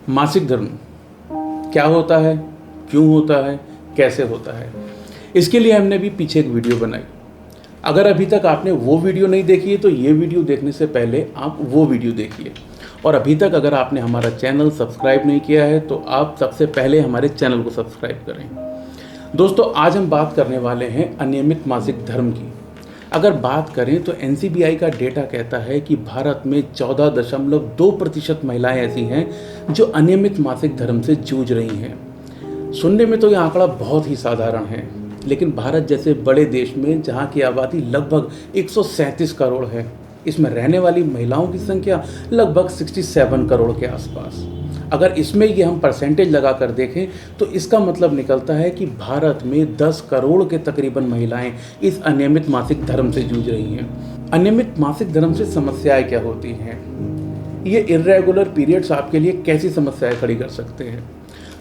मासिक धर्म क्या होता है, क्यों होता है, कैसे होता है, इसके लिए हमने भी पीछे एक वीडियो बनाई। अगर अभी तक आपने वो वीडियो नहीं देखी है तो ये वीडियो देखने से पहले आप वो वीडियो देखिए। और अभी तक अगर आपने हमारा चैनल सब्सक्राइब नहीं किया है तो आप सबसे पहले हमारे चैनल को सब्सक्राइब करें। दोस्तों, आज हम बात करने वाले हैं अनियमित मासिक धर्म की। अगर बात करें तो NCBI का डेटा कहता है कि भारत में 14.2% महिलाएं ऐसी हैं जो अनियमित मासिक धर्म से जूझ रही हैं। सुनने में तो यह आंकड़ा बहुत ही साधारण है, लेकिन भारत जैसे बड़े देश में जहां की आबादी लगभग 137 करोड़ है, इसमें रहने वाली महिलाओं की संख्या लगभग 67 करोड़ के आसपास। अगर इसमें ये हम परसेंटेज लगा कर देखें तो इसका मतलब निकलता है कि भारत में 10 करोड़ के तकरीबन महिलाएं इस अनियमित मासिक धर्म से जूझ रही हैं। अनियमित मासिक धर्म से समस्याएं क्या होती हैं? ये इर्रेगुलर पीरियड्स आपके लिए कैसी समस्याएं खड़ी कर सकते हैं?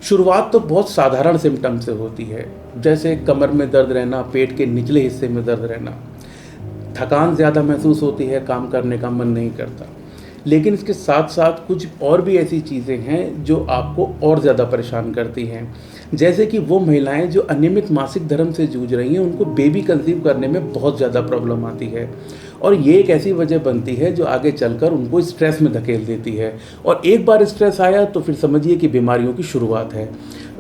शुरुआत तो बहुत साधारण सिम्टम से होती है, जैसे कमर में दर्द रहना, पेट के निचले हिस्से में दर्द रहना, थकान ज़्यादा महसूस होती है, काम करने का मन नहीं करता। लेकिन इसके साथ साथ कुछ और भी ऐसी चीज़ें हैं जो आपको और ज़्यादा परेशान करती हैं, जैसे कि वो महिलाएं जो अनियमित मासिक धर्म से जूझ रही हैं उनको बेबी कंसीव करने में बहुत ज़्यादा प्रॉब्लम आती है। और ये एक ऐसी वजह बनती है जो आगे चलकर उनको स्ट्रेस में धकेल देती है, और एक बार स्ट्रेस आया तो फिर समझिए कि बीमारियों की शुरुआत है।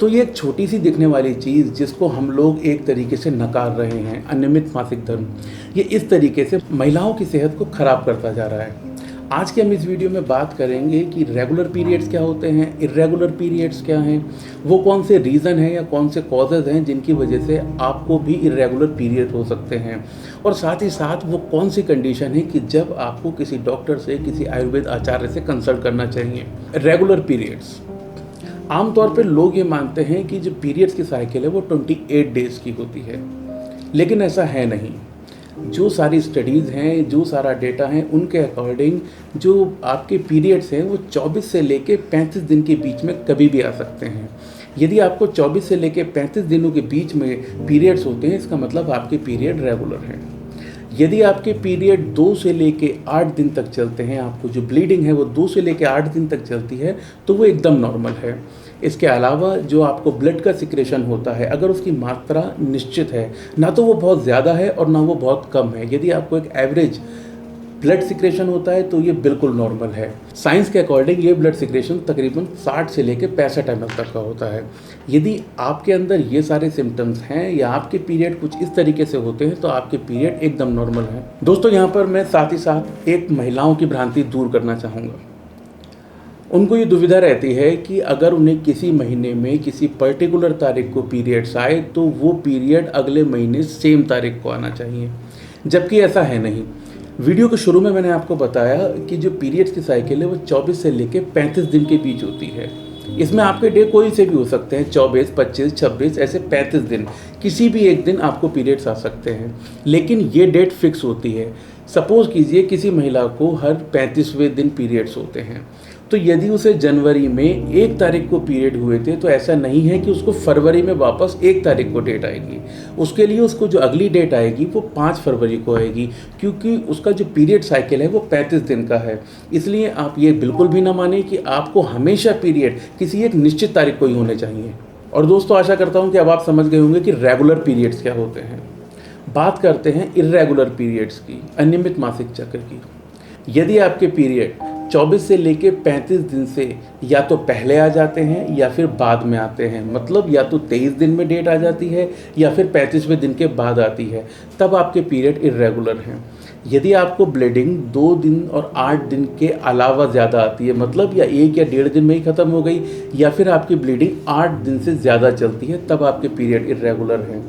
तो ये एक छोटी सी दिखने वाली चीज़ जिसको हम लोग एक तरीके से नकार रहे हैं, अनियमित मासिक धर्म, ये इस तरीके से महिलाओं की सेहत को ख़राब करता जा रहा है। आज के हम इस वीडियो में बात करेंगे कि रेगुलर पीरियड्स क्या होते हैं, इर्रेगुलर पीरियड्स क्या हैं, वो कौन से रीज़न हैं या कौन से कॉजेज़ हैं जिनकी वजह से आपको भी इर्रेगुलर पीरियड हो सकते हैं, और साथ ही साथ वो कौन सी कंडीशन है कि जब आपको किसी डॉक्टर से, किसी आयुर्वेद आचार्य से कंसल्ट करना चाहिए। रेगुलर पीरियड्स, आमतौर पर लोग ये मानते हैं कि जो पीरियड्स की साइकिल है वो 28 डेज़ की होती है, लेकिन ऐसा है नहीं। जो सारी स्टडीज़ हैं, जो सारा डेटा है, उनके अकॉर्डिंग जो आपके पीरियड्स हैं वो 24 से लेके 35 दिन के बीच में कभी भी आ सकते हैं। यदि आपको 24 से लेके 35 दिनों के बीच में पीरियड्स होते हैं, इसका मतलब आपके पीरियड रेगुलर हैं। यदि आपके पीरियड 2 से लेके 8 दिन तक चलते हैं, आपको जो ब्लीडिंग है वो 2 से लेके 8 दिन तक चलती है, तो वो एकदम नॉर्मल है। इसके अलावा जो आपको ब्लड का सिक्रेशन होता है, अगर उसकी मात्रा निश्चित है, ना तो वो बहुत ज़्यादा है और ना वो बहुत कम है, यदि आपको एक एवरेज ब्लड सिक्रेशन होता है तो ये बिल्कुल नॉर्मल है। साइंस के अकॉर्डिंग ये ब्लड सिक्रेशन तकरीबन 60 से लेकर 65 ml तक का होता है। यदि आपके अंदर ये सारे सिम्टम्स हैं या आपके पीरियड कुछ इस तरीके से होते हैं तो आपके पीरियड एकदम नॉर्मल है। दोस्तों, यहाँ पर मैं साथ ही साथ एक महिलाओं की भ्रांति दूर करना चाहूँगा। उनको ये दुविधा रहती है कि अगर उन्हें किसी महीने में किसी पर्टिकुलर तारीख को पीरियड्स आए तो वो पीरियड अगले महीने सेम तारीख को आना चाहिए, जबकि ऐसा है नहीं। वीडियो के शुरू में मैंने आपको बताया कि जो पीरियड्स की साइकिल है वो 24 से लेकर 35 दिन के बीच होती है। इसमें आपके डे कोई से भी हो सकते हैं, 24, 25, 26, ऐसे 35 दिन, किसी भी एक दिन आपको पीरियड्स आ सकते हैं, लेकिन ये डेट फिक्स होती है। सपोज़ कीजिए किसी महिला को हर 35वें दिन पीरियड्स होते हैं, तो यदि उसे जनवरी में 1 तारीख को पीरियड हुए थे तो ऐसा नहीं है कि उसको फरवरी में वापस 1 तारीख को डेट आएगी। उसके लिए उसको जो अगली डेट आएगी वो 5 फरवरी को आएगी, क्योंकि उसका जो पीरियड साइकिल है वो 35 दिन का है। इसलिए आप ये बिल्कुल भी ना माने कि आपको हमेशा पीरियड किसी एक निश्चित तारीख को ही होने चाहिए। और दोस्तों, आशा करता हूँ कि अब आप समझ गए होंगे कि रेगुलर पीरियड्स क्या होते हैं। बात करते हैं इर्रेगुलर पीरियड्स की, अनियमित मासिक चक्र की। यदि आपके पीरियड 24 से लेके 35 दिन से या तो पहले आ जाते हैं या फिर बाद में आते हैं, मतलब या तो 23 दिन में डेट आ जाती है या फिर 35वें दिन के बाद आती है, तब आपके पीरियड इर्रेगुलर हैं। यदि आपको ब्लीडिंग 2 दिन और 8 दिन के अलावा ज़्यादा आती है, मतलब या 1 या 1.5 दिन में ही ख़त्म हो गई, या फिर आपकी ब्लीडिंग 8 दिन से ज़्यादा चलती है, तब आपके पीरियड इर्रेगुलर हैं।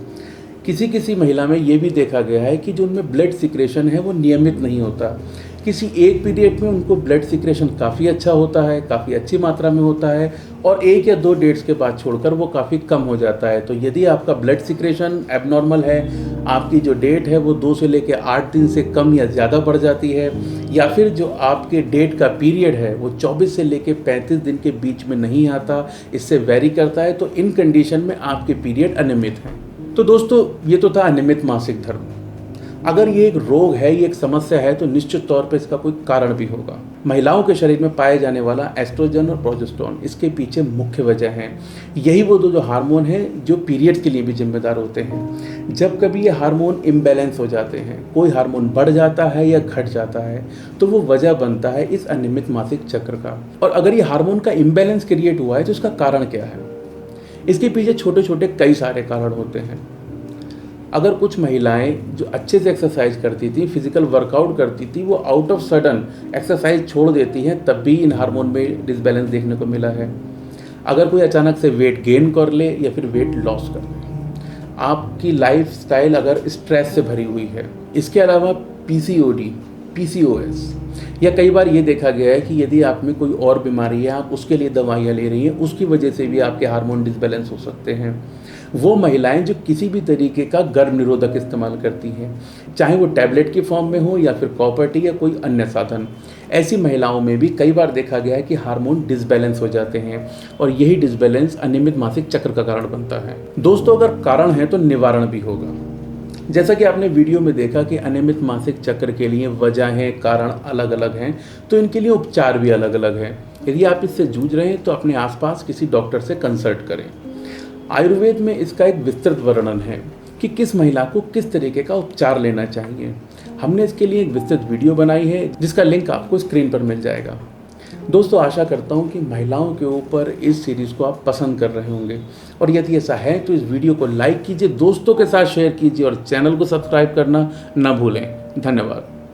किसी किसी महिला में ये भी देखा गया है कि जो उनमें ब्लड सिक्रेशन है वो नियमित नहीं होता। किसी एक पीरियड में उनको ब्लड सिक्रेशन काफ़ी अच्छा होता है, काफ़ी अच्छी मात्रा में होता है, और 1 या 2 डेट्स के बाद छोड़कर वो काफ़ी कम हो जाता है। तो यदि आपका ब्लड सिक्रेशन एबनॉर्मल है, आपकी जो डेट है वो 2 से लेकर 8 दिन से कम या ज़्यादा बढ़ जाती है, या फिर जो आपके डेट का पीरियड है वो 24 से लेकर 35 दिन के बीच में नहीं आता, इससे वेरी करता है, तो इन कंडीशन में आपके पीरियड अनियमित हैं। तो दोस्तों, ये तो था अनियमित मासिक धर्म। अगर ये एक रोग है, ये एक समस्या है, तो निश्चित तौर पे इसका कोई कारण भी होगा। महिलाओं के शरीर में पाए जाने वाला एस्ट्रोजन और प्रोजेस्टेरोन, इसके पीछे मुख्य वजह है यही वो दो जो हार्मोन हैं जो पीरियड्स के लिए भी जिम्मेदार होते हैं। जब कभी ये हार्मोन इम्बैलेंस हो जाते हैं, कोई हार्मोन बढ़ जाता है या घट जाता है, तो वो वजह बनता है इस अनियमित मासिक चक्र का। और अगर ये हार्मोन का इम्बैलेंस क्रिएट हुआ है तो इसका कारण क्या है? इसके पीछे छोटे छोटे कई सारे कारण होते हैं। अगर कुछ महिलाएं जो अच्छे से एक्सरसाइज करती थी, फिजिकल वर्कआउट करती थी, वो आउट ऑफ सडन एक्सरसाइज छोड़ देती हैं, तब भी इन हार्मोन में डिसबैलेंस देखने को मिला है। अगर कोई अचानक से वेट गेन कर ले या फिर वेट लॉस कर ले, आपकी लाइफस्टाइल अगर स्ट्रेस से भरी हुई है, इसके अलावा पीसीओडी, पीसीओएस, या कई बार ये देखा गया है कि यदि आप में कोई और बीमारी है, आप उसके लिए दवाइयाँ ले रही हैं, उसकी वजह से भी आपके हार्मोन डिसबैलेंस हो सकते हैं। वो महिलाएं जो किसी भी तरीके का गर्भ निरोधक इस्तेमाल करती हैं, चाहे वो टैबलेट के फॉर्म में हो या फिर कॉपर्टी या कोई अन्य साधन, ऐसी महिलाओं में भी कई बार देखा गया है कि हार्मोन डिसबैलेंस हो जाते हैं और यही डिसबैलेंस अनियमित मासिक चक्र का कारण बनता है। दोस्तों, अगर कारण है तो निवारण भी होगा। जैसा कि आपने वीडियो में देखा कि अनियमित मासिक चक्र के लिए वजहें, कारण अलग अलग हैं, तो इनके लिए उपचार भी अलग अलग हैं। यदि आप इससे जूझ रहे हैं तो अपने आसपास किसी डॉक्टर से कंसल्ट करें। आयुर्वेद में इसका एक विस्तृत वर्णन है कि किस महिला को किस तरीके का उपचार लेना चाहिए। हमने इसके लिए एक विस्तृत वीडियो बनाई है जिसका लिंक आपको स्क्रीन पर मिल जाएगा। दोस्तों, आशा करता हूँ कि महिलाओं के ऊपर इस सीरीज़ को आप पसंद कर रहे होंगे, और यदि ऐसा है तो इस वीडियो को लाइक कीजिए, दोस्तों के साथ शेयर कीजिए और चैनल को सब्सक्राइब करना ना भूलें। धन्यवाद।